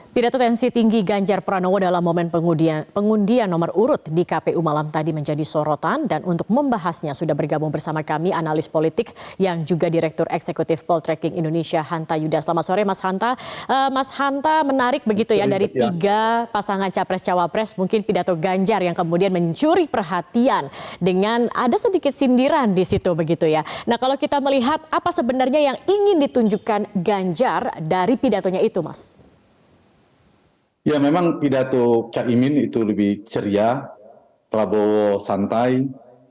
Pidato tensi tinggi Ganjar Pranowo dalam momen pengundian nomor urut di KPU malam tadi menjadi sorotan, dan untuk membahasnya sudah bergabung bersama kami analis politik yang juga Direktur Eksekutif Poltreking Indonesia Hanta Yuda. Selamat sore Mas Hanta. Mas Hanta, menarik begitu ya, dari tiga pasangan Capres-Cawapres mungkin pidato Ganjar yang kemudian mencuri perhatian dengan ada sedikit sindiran di situ begitu ya. Nah, kalau kita melihat apa sebenarnya yang ingin ditunjukkan Ganjar dari pidatonya itu, Mas? Ya, memang pidato Caimin itu lebih ceria, Prabowo santai,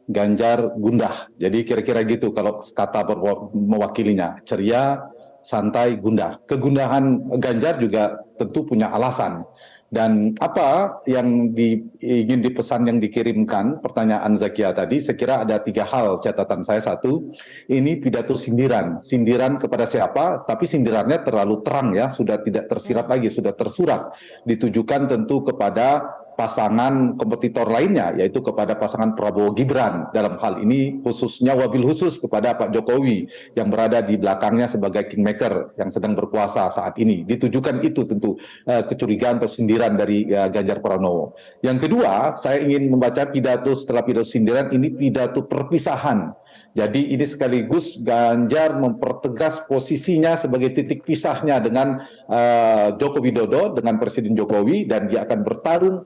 Ganjar gundah. Jadi kira-kira gitu kalau kata mewakilinya, ceria, santai, gundah. Kegundahan Ganjar juga tentu punya alasan. Dan apa yang ingin dipesan yang dikirimkan, pertanyaan Zakia tadi, saya kira ada tiga hal catatan saya. Satu, ini pidato sindiran. Sindiran kepada siapa? Tapi sindirannya terlalu terang ya, sudah tidak tersirat lagi, sudah tersurat. Ditujukan tentu kepada pasangan kompetitor lainnya, yaitu kepada pasangan Prabowo Gibran. Dalam hal ini khususnya wabil khusus kepada Pak Jokowi yang berada di belakangnya sebagai kingmaker yang sedang berkuasa saat ini. Ditujukan itu tentu kecurigaan atau sindiran dari Ganjar Pranowo. Yang kedua, saya ingin membaca pidato setelah pidato sindiran ini, pidato perpisahan. Jadi ini sekaligus Ganjar mempertegas posisinya sebagai titik pisahnya dengan Joko Widodo, dengan Presiden Jokowi, dan dia akan bertarung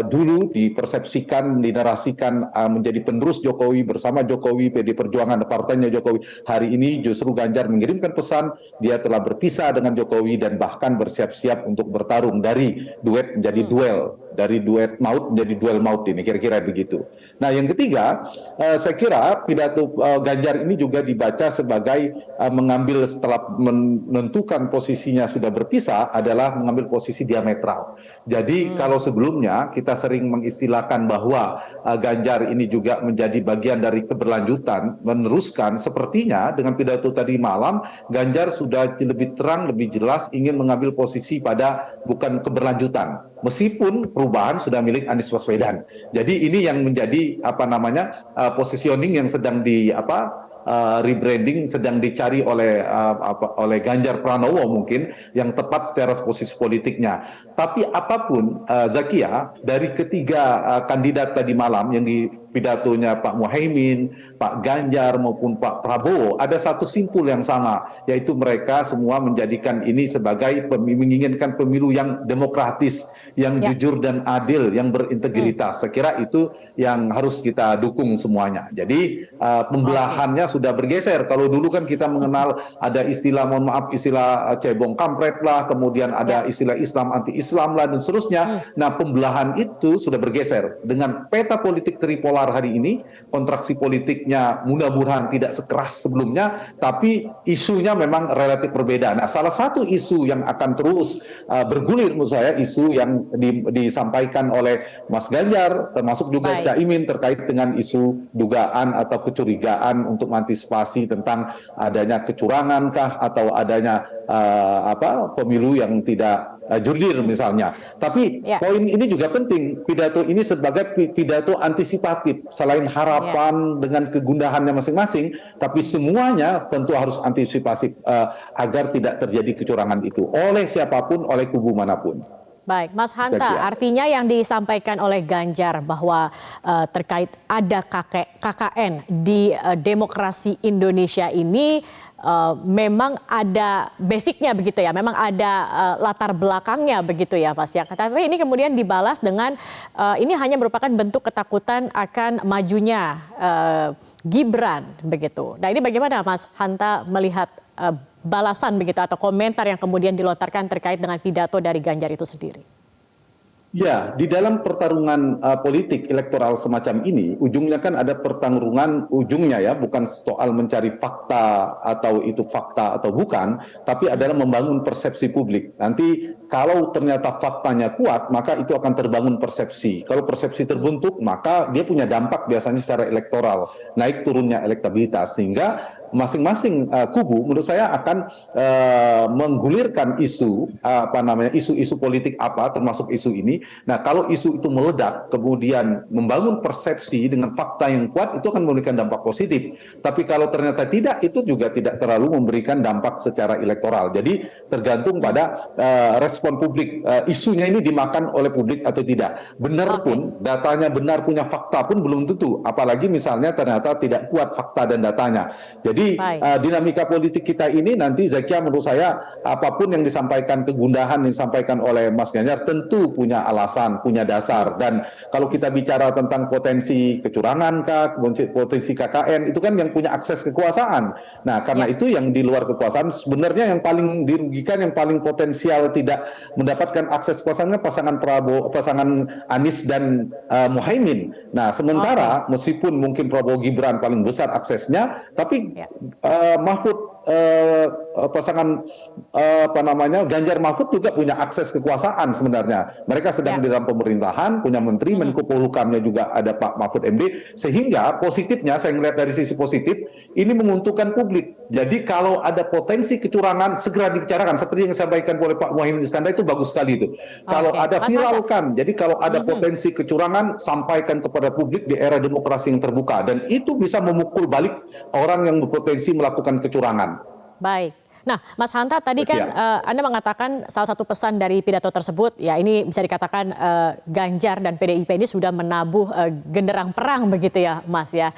dulu dipersepsikan, dinarasikan menjadi penerus Jokowi bersama Jokowi, PD Perjuangan, partainya Jokowi. Hari ini justru Ganjar mengirimkan pesan dia telah berpisah dengan Jokowi dan bahkan bersiap-siap untuk bertarung dari duet menjadi duel, dari duet maut menjadi duel maut ini, kira-kira begitu. Nah, yang ketiga, saya kira pidato Ganjar ini juga dibaca sebagai mengambil setelah menentukan posisinya sudah berpisah adalah mengambil posisi diametral. Jadi kalau sebelumnya kita sering mengistilahkan bahwa Ganjar ini juga menjadi bagian dari keberlanjutan, meneruskan, sepertinya dengan pidato tadi malam Ganjar sudah lebih terang, lebih jelas ingin mengambil posisi pada bukan keberlanjutan. Meskipun perubahan sudah milik Anies Baswedan. Jadi ini yang menjadi positioning yang sedang rebranding sedang dicari oleh Ganjar Pranowo mungkin yang tepat secara posisi politiknya. Tapi apapun Zakia, dari ketiga kandidat tadi malam yang di pidatonya Pak Muhaimin, Pak Ganjar maupun Pak Prabowo, ada satu simpul yang sama, yaitu mereka semua menjadikan ini sebagai menginginkan pemilu yang demokratis, yang jujur dan adil, yang berintegritas. Saya kira itu yang harus kita dukung semuanya. Jadi pembelahannya sudah bergeser. Kalau dulu kan kita mengenal ada istilah, mohon maaf, istilah cebong kampret lah, kemudian ada istilah Islam anti-Islam lah, dan seterusnya. Nah, pembelahan itu sudah bergeser. Dengan peta politik tripolar hari ini, kontraksi politiknya mudah-mudahan tidak sekeras sebelumnya, tapi isunya memang relatif berbeda. Nah, salah satu isu yang akan terus bergulir menurut saya, isu yang disampaikan oleh Mas Ganjar, termasuk juga Caimin, terkait dengan isu dugaan atau kecurigaan untuk antisipasi tentang adanya kecurangan kah atau adanya pemilu yang tidak jurdil misalnya. Tapi poin ini juga penting, pidato ini sebagai pidato antisipatif, selain harapan dengan kegundahannya masing-masing, tapi semuanya tentu harus antisipatif agar tidak terjadi kecurangan itu oleh siapapun, oleh kubu manapun. Baik, Mas Hanta, artinya yang disampaikan oleh Ganjar bahwa terkait ada KKN di demokrasi Indonesia ini memang ada basicnya begitu ya, memang ada latar belakangnya begitu ya, Mas ya. Tapi ini kemudian dibalas dengan ini hanya merupakan bentuk ketakutan akan majunya Gibran begitu. Nah, ini bagaimana Mas Hanta melihat balasan begitu atau komentar yang kemudian dilontarkan terkait dengan pidato dari Ganjar itu sendiri? Ya, di dalam pertarungan politik elektoral semacam ini, ujungnya kan ada pertarungan ujungnya ya, bukan soal mencari fakta atau itu fakta atau bukan, tapi adalah membangun persepsi publik. Nanti kalau ternyata faktanya kuat, maka itu akan terbangun persepsi. Kalau persepsi terbentuk, maka dia punya dampak biasanya secara elektoral, naik turunnya elektabilitas, sehingga masing-masing kubu menurut saya akan menggulirkan isu-isu politik apa termasuk isu ini. Nah, kalau isu itu meledak kemudian membangun persepsi dengan fakta yang kuat, itu akan memberikan dampak positif. Tapi kalau ternyata tidak, itu juga tidak terlalu memberikan dampak secara elektoral. Jadi tergantung pada respon publik, isunya ini dimakan oleh publik atau tidak. Benar pun datanya benar, punya fakta pun belum tentu, apalagi misalnya ternyata tidak kuat fakta dan datanya. Jadi dinamika politik kita ini nanti, Zakia, menurut saya apapun yang disampaikan, kegundahan yang disampaikan oleh Mas Ganjar tentu punya alasan, punya dasar. Dan kalau kita bicara tentang potensi kecurangan potensi KKN, itu kan yang punya akses kekuasaan. Nah, karena itu yang di luar kekuasaan sebenarnya yang paling dirugikan, yang paling potensial tidak mendapatkan akses kekuasaannya pasangan Anies dan Muhaimin. Nah, sementara meskipun mungkin Prabowo Gibran paling besar aksesnya, tapi Mahfud pasangan Ganjar Mahfud juga punya akses kekuasaan sebenarnya. Mereka sedang di dalam pemerintahan, punya menteri, Menko Polhukamnya juga ada Pak Mahfud MD, sehingga positifnya saya melihat dari sisi positif ini menguntungkan publik. Jadi kalau ada potensi kecurangan segera dibicarakan, seperti yang disampaikan oleh Pak Muhaimin Iskandar, itu bagus sekali itu. Kalau ada viralkan, jadi kalau ada potensi kecurangan sampaikan kepada publik di era demokrasi yang terbuka, dan itu bisa memukul balik orang yang berpotensi melakukan kecurangan. Baik. Nah, Mas Hanta, tadi kan Anda mengatakan salah satu pesan dari pidato tersebut, ya ini bisa dikatakan Ganjar dan PDIP ini sudah menabuh genderang perang begitu ya, Mas ya.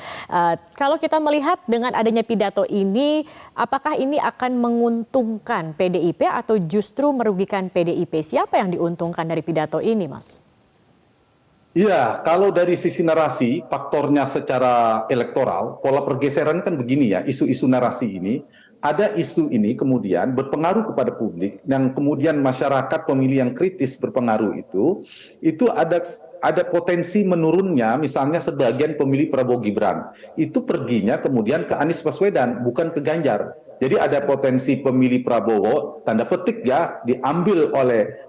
Kalau kita melihat dengan adanya pidato ini, apakah ini akan menguntungkan PDIP atau justru merugikan PDIP? Siapa yang diuntungkan dari pidato ini, Mas? Iya, kalau dari sisi narasi, faktornya secara elektoral, pola pergeseran kan begini ya, isu-isu narasi ini, ada isu ini kemudian berpengaruh kepada publik, yang kemudian masyarakat pemilih yang kritis berpengaruh itu ada potensi menurunnya, misalnya sebagian pemilih Prabowo Gibran, itu perginya kemudian ke Anies Baswedan, bukan ke Ganjar. Jadi ada potensi pemilih Prabowo, tanda petik ya, diambil oleh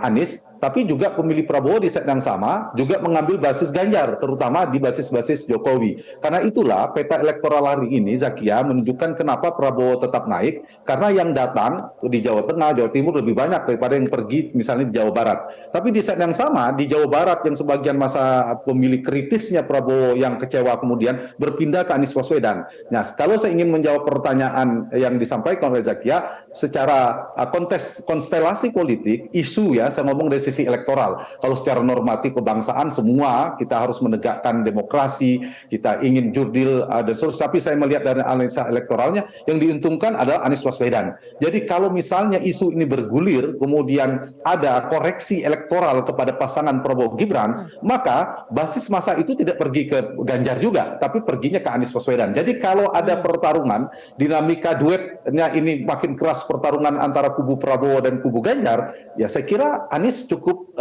Anies, tapi juga pemilih Prabowo di saat yang sama juga mengambil basis Ganjar, terutama di basis-basis Jokowi. Karena itulah peta elektoral hari ini, Zakia, menunjukkan kenapa Prabowo tetap naik, karena yang datang di Jawa Tengah, Jawa Timur lebih banyak daripada yang pergi misalnya di Jawa Barat. Tapi di saat yang sama, di Jawa Barat yang sebagian masa pemilih kritisnya Prabowo yang kecewa kemudian berpindah ke Anies Baswedan. Nah, kalau saya ingin menjawab pertanyaan yang disampaikan oleh Zakia, secara konstelasi politik, isu ya, saya ngomong dari sisi elektoral. Kalau secara normatif kebangsaan semua kita harus menegakkan demokrasi, kita ingin jurdil dan seterusnya, tapi saya melihat dari analisa elektoralnya yang diuntungkan adalah Anies Baswedan. Jadi kalau misalnya isu ini bergulir, kemudian ada koreksi elektoral kepada pasangan Prabowo Gibran, maka basis masa itu tidak pergi ke Ganjar juga, tapi perginya ke Anies Baswedan. Jadi kalau ada pertarungan, dinamika duetnya ini makin keras, pertarungan antara kubu Prabowo dan kubu Ganjar, ya saya kira Anies cukup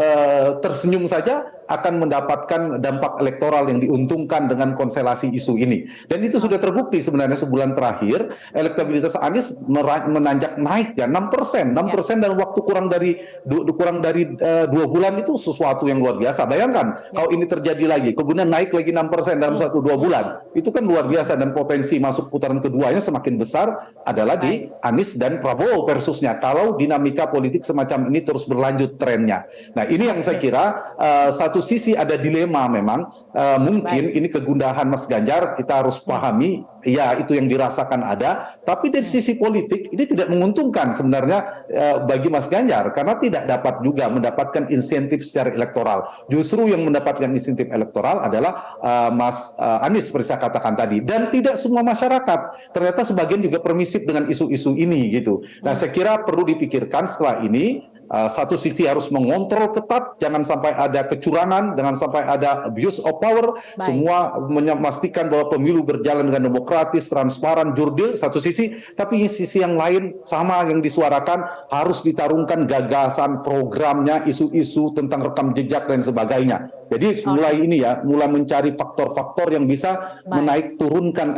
tersenyum saja akan mendapatkan dampak elektoral yang diuntungkan dengan konstelasi isu ini. Dan itu sudah terbukti sebenarnya sebulan terakhir, elektabilitas Anies menanjak naik ya 6%. 6% dalam waktu kurang dari 2 bulan itu sesuatu yang luar biasa. Bayangkan kalau ini terjadi lagi, kemudian naik lagi 6% dalam 1-2 bulan. Itu kan luar biasa, dan potensi masuk putaran keduanya semakin besar adalah di Anies dan Prabowo versusnya. Kalau dinamika politik semacam ini terus berlanjut trennya. Nah, ini yang saya kira satu sisi ada dilema memang, mungkin ini kegundahan Mas Ganjar kita harus pahami, ya itu yang dirasakan ada, tapi dari sisi politik ini tidak menguntungkan sebenarnya bagi Mas Ganjar, karena tidak dapat juga mendapatkan insentif secara elektoral. Justru yang mendapatkan insentif elektoral adalah Mas Anies seperti saya katakan tadi, dan tidak semua masyarakat, ternyata sebagian juga permisif dengan isu-isu ini gitu. Nah, saya kira perlu dipikirkan setelah ini. Satu sisi harus mengontrol ketat, jangan sampai ada kecurangan, jangan sampai ada abuse of power. Semua memastikan bahwa pemilu berjalan dengan demokratis, transparan, jurdil, satu sisi. Tapi sisi yang lain sama yang disuarakan, harus ditarungkan gagasan, programnya, isu-isu tentang rekam jejak dan sebagainya. Jadi mulai ini ya, mulai mencari faktor-faktor yang bisa menaik turunkan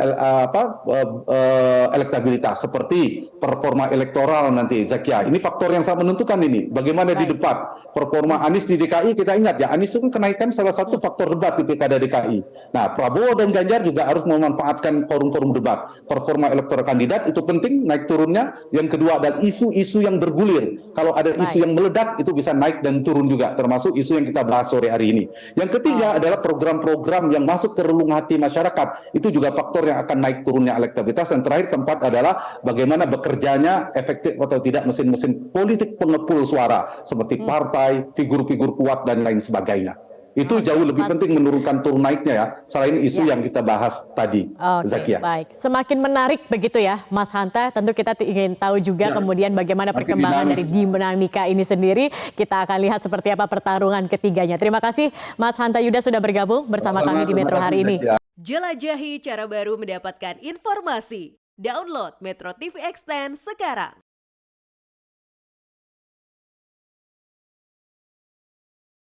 elektabilitas seperti performa elektoral nanti, Zakia. Ini faktor yang sangat menentukan ini. Bagaimana di debat performa Anies di DKI, kita ingat ya, Anies itu kenaikan salah satu faktor debat di Pilkada DKI. Nah, Prabowo dan Ganjar juga harus memanfaatkan forum-forum debat. Performa elektoral kandidat itu penting naik turunnya. Yang kedua adalah isu-isu yang bergulir. Kalau ada isu yang meledak itu bisa naik dan turun juga, termasuk isu yang kita bahas sore hari ini. Yang ketiga adalah program-program yang masuk ke relung hati masyarakat. Itu juga faktor yang akan naik turunnya elektabilitas. Dan terakhir keempat adalah bagaimana bekerjanya efektif atau tidak mesin-mesin politik pengepul suara seperti partai, figur-figur kuat dan lain sebagainya. Itu jauh lebih penting menurunkan turun naiknya ya, selain isu yang kita bahas tadi, Zakia. Baik, semakin menarik begitu ya Mas Hanta, tentu kita ingin tahu juga kemudian bagaimana perkembangan dari dinamika ini sendiri. Kita akan lihat seperti apa pertarungan ketiganya. Terima kasih Mas Hanta Yuda sudah bergabung bersama kami di Metro hari ini. Jelajahi cara baru mendapatkan informasi. Download Metro TV Extend sekarang.